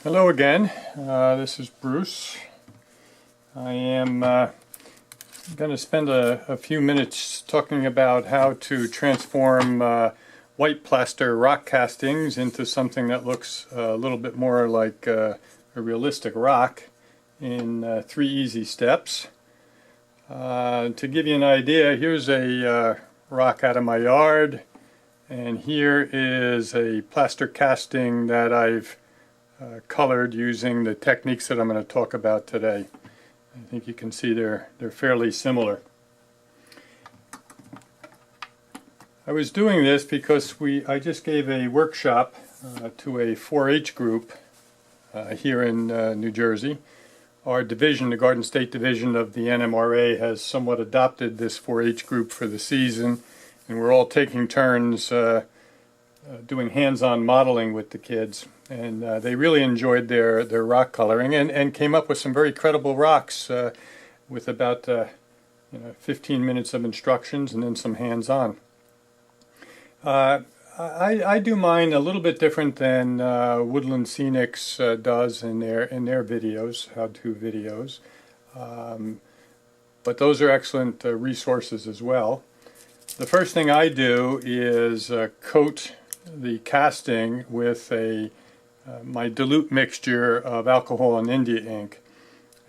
Hello again, this is Bruce. I am going to spend a few minutes talking about how to transform white plaster rock castings into something that looks a little bit more like a realistic rock in 3 easy steps. To give you an idea, here's a rock out of my yard, and here is a plaster casting that I've colored using the techniques that I'm going to talk about today. I think you can see they're fairly similar. I was doing this because I just gave a workshop to a 4-H group here in New Jersey. Our division, the Garden State Division of the NMRA, has somewhat adopted this 4-H group for the season, and we're all taking turns doing hands-on modeling with the kids. And they really enjoyed their rock coloring and came up with some very credible rocks with about 15 minutes of instructions and then some hands-on. I do mine a little bit different than Woodland Scenics does in their videos, how-to videos. But those are excellent resources as well. The first thing I do is coat the casting with my dilute mixture of alcohol and India ink,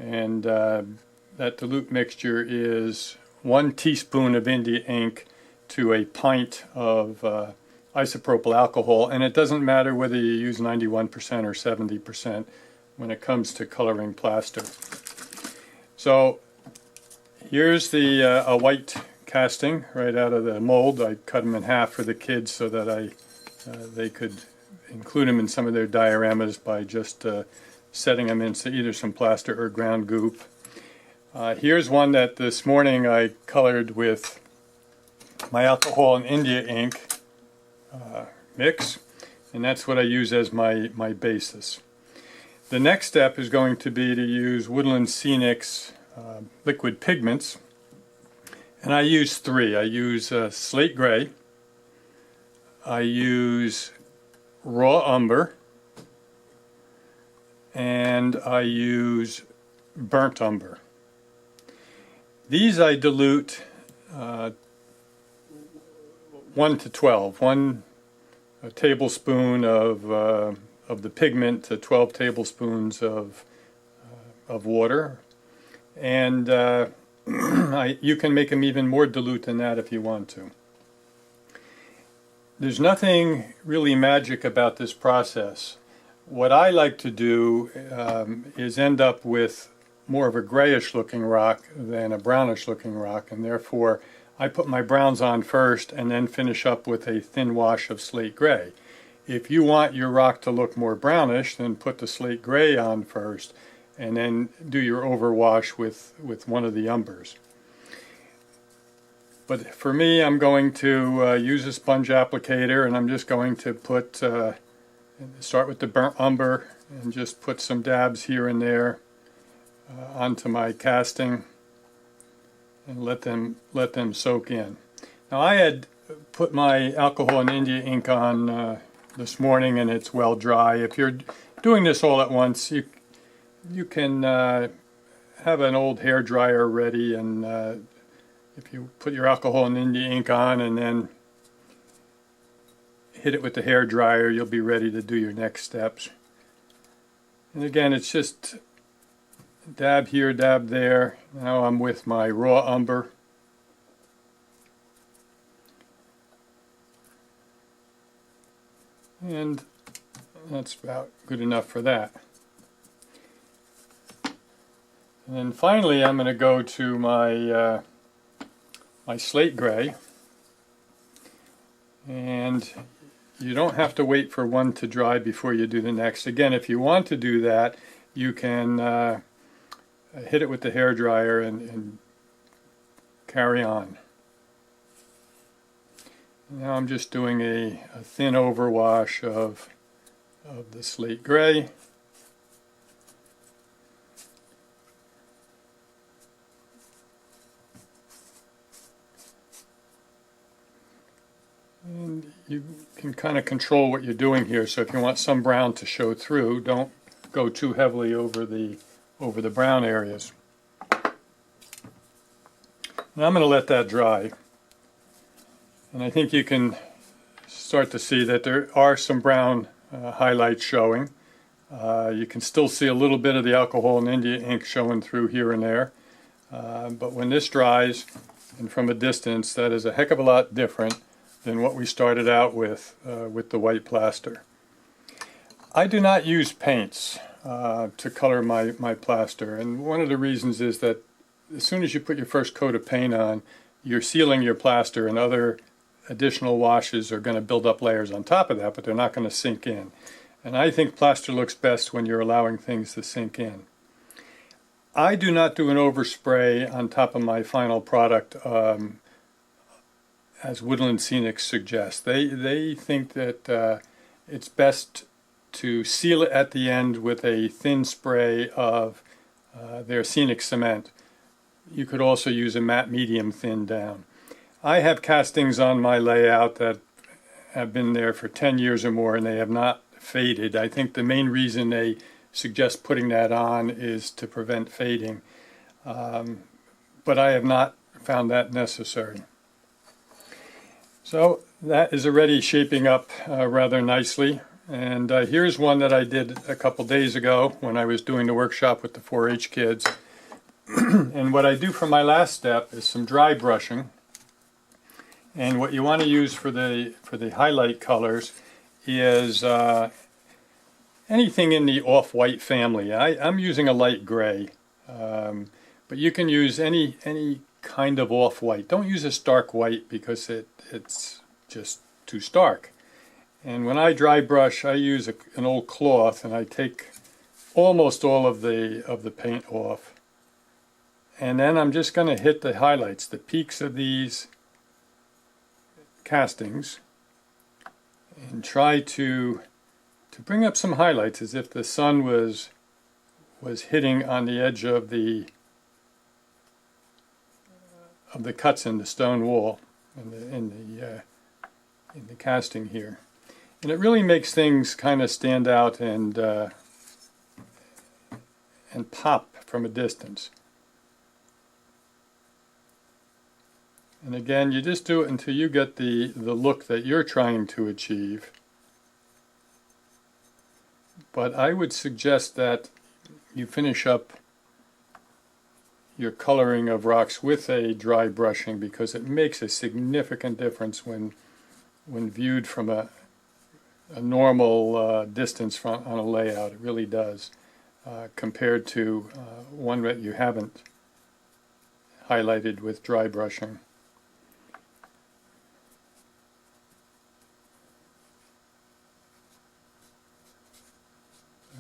and that dilute mixture is 1 teaspoon of India ink to a pint of isopropyl alcohol, and it doesn't matter whether you use 91% or 70% when it comes to coloring plaster. So here's a white casting right out of the mold. I cut them in half for the kids so that they could include them in some of their dioramas by just setting them into either some plaster or ground goop. Here's one that this morning I colored with my alcohol and India ink mix, and that's what I use as my basis. The next step is going to be to use Woodland Scenics liquid pigments, and I use 3. I use slate gray, I use raw umber, and I use burnt umber. These I dilute 1 to 12, 1 tablespoon of the pigment to 12 tablespoons of water, and you can make them even more dilute than that if you want to. There's nothing really magic about this process. What I like to do is end up with more of a grayish looking rock than a brownish looking rock, and therefore I put my browns on first and then finish up with a thin wash of slate gray. If you want your rock to look more brownish, then put the slate gray on first and then do your overwash with one of the umbers. But for me, I'm going to use a sponge applicator, and I'm just going to start with the burnt umber and just put some dabs here and there onto my casting and let them soak in. Now, I had put my alcohol and India ink on this morning, and it's well dry. If you're doing this all at once, you can have an old hair dryer ready, and if you put your alcohol and India ink on and then hit it with the hair dryer, you'll be ready to do your next steps. And again, it's just dab here, dab there. Now I'm with my raw umber. And that's about good enough for that. And then finally I'm going to go to my slate gray, and you don't have to wait for one to dry before you do the next. Again, if you want to do that, you can hit it with the hair dryer and carry on. Now I'm just doing a thin overwash of the slate gray. And you can kind of control what you're doing here, so if you want some brown to show through, don't go too heavily over the brown areas. Now I'm going to let that dry. And I think you can start to see that there are some brown highlights showing. You can still see a little bit of the alcohol and India ink showing through here and there. But when this dries, and from a distance, that is a heck of a lot different than what we started out with the white plaster. I do not use paints to color my plaster, and one of the reasons is that as soon as you put your first coat of paint on, you're sealing your plaster, and other additional washes are going to build up layers on top of that, but they're not going to sink in. And I think plaster looks best when you're allowing things to sink in. I do not do an overspray on top of my final product as Woodland Scenics suggests. They think that it's best to seal it at the end with a thin spray of their scenic cement. You could also use a matte medium thin down. I have castings on my layout that have been there for 10 years or more, and they have not faded. I think the main reason they suggest putting that on is to prevent fading, but I have not found that necessary. So that is already shaping up rather nicely, and here's one that I did a couple days ago when I was doing the workshop with the 4-H kids. And what I do for my last step is some dry brushing, and what you want to use for the highlight colors is anything in the off-white family. I'm using a light gray, but you can use any kind of off-white. Don't use a stark white because it's just too stark. And when I dry brush, I use an old cloth, and I take almost all of the paint off. And then I'm just going to hit the highlights, the peaks of these castings, and try to bring up some highlights as if the sun was hitting on the edge of the cuts in the stone wall in the casting here. And it really makes things kind of stand out and pop from a distance. And again, you just do it until you get the look that you're trying to achieve. But I would suggest that you finish up your coloring of rocks with a dry brushing, because it makes a significant difference when viewed from a normal distance on a layout. It really does, compared to one that you haven't highlighted with dry brushing.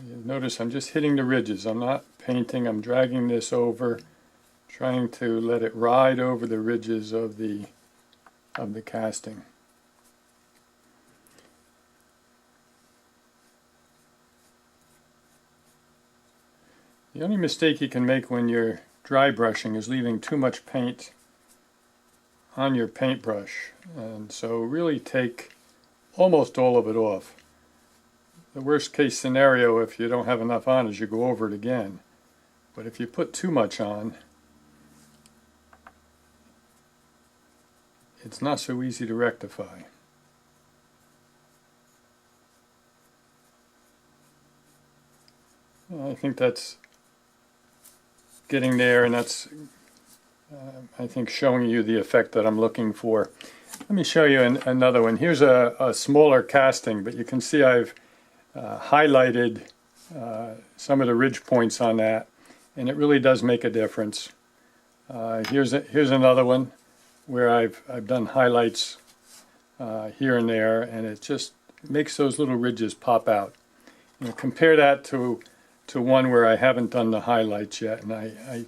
You notice I'm just hitting the ridges. I'm not painting. I'm dragging this over, trying to let it ride over the ridges of the casting. The only mistake you can make when you're dry brushing is leaving too much paint on your paintbrush, and so really take almost all of it off. The worst case scenario, if you don't have enough on, is you go over it again. But if you put too much on, it's not so easy to rectify. I think that's getting there, and that's I think showing you the effect that I'm looking for. Let me show you another one. Here's a smaller casting, but you can see I've highlighted some of the ridge points on that, and it really does make a difference. Here's another one where I've done highlights here and there, and it just makes those little ridges pop out. You know, compare that to one where I haven't done the highlights yet, and I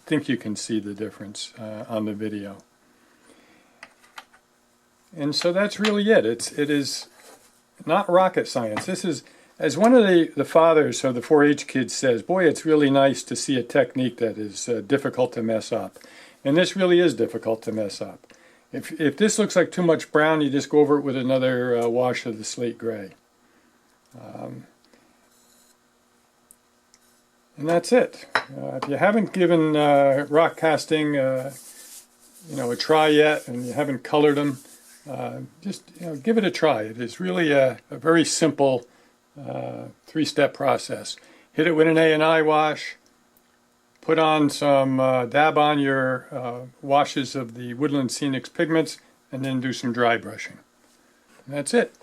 think you can see the difference on the video. And so that's really it. It is not rocket science. This is, as one of the fathers of the 4-H kids says, boy, it's really nice to see a technique that is difficult to mess up. And this really is difficult to mess up. If this looks like too much brown, you just go over it with another wash of the slate gray. And that's it. If you haven't given rock casting a try yet, and you haven't colored them, just give it a try. It is really a very simple three-step process. Hit it with an A&I wash, put on some dab on your washes of the Woodland Scenics pigments, and then do some dry brushing. And that's it.